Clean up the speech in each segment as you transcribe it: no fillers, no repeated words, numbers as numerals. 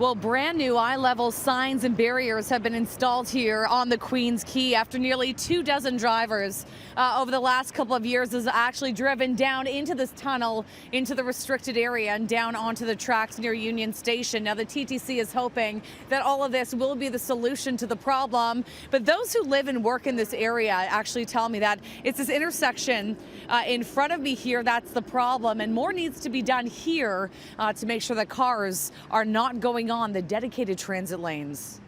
Well, brand new eye-level signs and barriers have been installed here on the Queens Quay after nearly 24 drivers over the last couple of years has actually driven down into this tunnel, into the restricted area and down onto the tracks near Union Station. Now, the TTC is hoping that all of this will be the solution to the problem. But those who live and work in this area actually tell me that it's this intersection in front of me here that's the problem, and more needs to be done here to make sure that cars are not going on the dedicated transit lanes.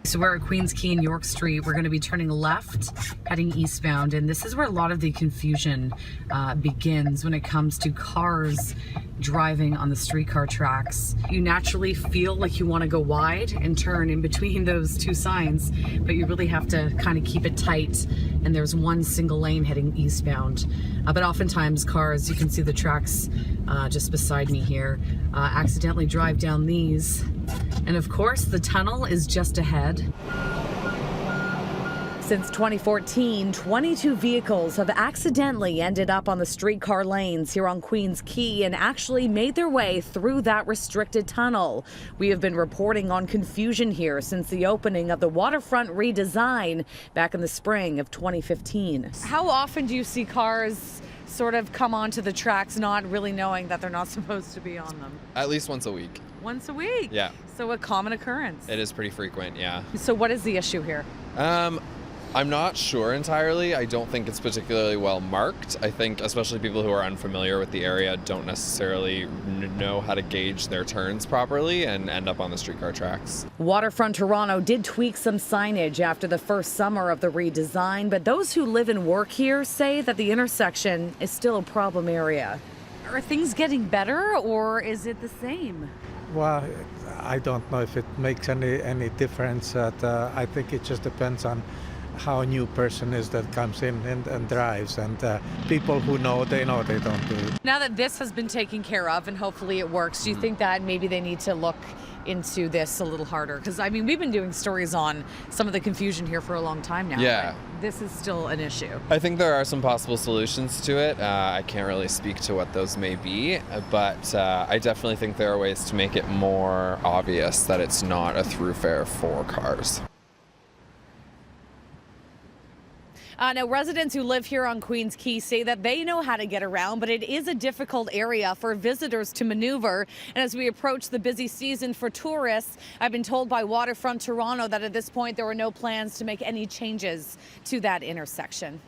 So we're at Queens Quay and York Street. We're going to be turning left, heading eastbound, and this is where a lot of the confusion begins when it comes to cars driving on the streetcar tracks. You naturally feel like you want to go wide and turn in between those two signs, but you really have to kind of keep it tight, and there's one single lane heading eastbound. But oftentimes cars, you can see the tracks just beside me here, accidentally drive down these. And of course, the tunnel is just ahead. Since 2014, 22 vehicles have accidentally ended up on the streetcar lanes here on Queens Quay and actually made their way through that restricted tunnel. We have been reporting on confusion here since the opening of the waterfront redesign back in the spring of 2015. How often do you see cars sort of come onto the tracks not really knowing that they're not supposed to be on them? At least once a week. Once a week? Yeah. So a common occurrence? It is pretty frequent, yeah. So what is the issue here? I'm not sure entirely. I don't think it's particularly well marked. I think especially people who are unfamiliar with the area don't necessarily know how to gauge their turns properly and end up on the streetcar tracks. Waterfront Toronto did tweak some signage after the first summer of the redesign, but those who live and work here say that the intersection is still a problem area. Are things getting better or is it the same? Well, I don't know if it makes any difference. I think it just depends on how a new person is that comes in and drives, and people who know they don't do it. Now that this has been taken care of and hopefully it works, do you think that maybe they need to look into this a little harder? Because I mean, we've been doing stories on some of the confusion here for a long time now. Yeah. This is still an issue. I think there are some possible solutions to it. I can't really speak to what those may be, but I definitely think there are ways to make it more obvious that it's not a throughfare for cars. Now, residents who live here on Queens Quay say that they know how to get around, but it is a difficult area for visitors to maneuver. And as we approach the busy season for tourists, I've been told by Waterfront Toronto that at this point there were no plans to make any changes to that intersection.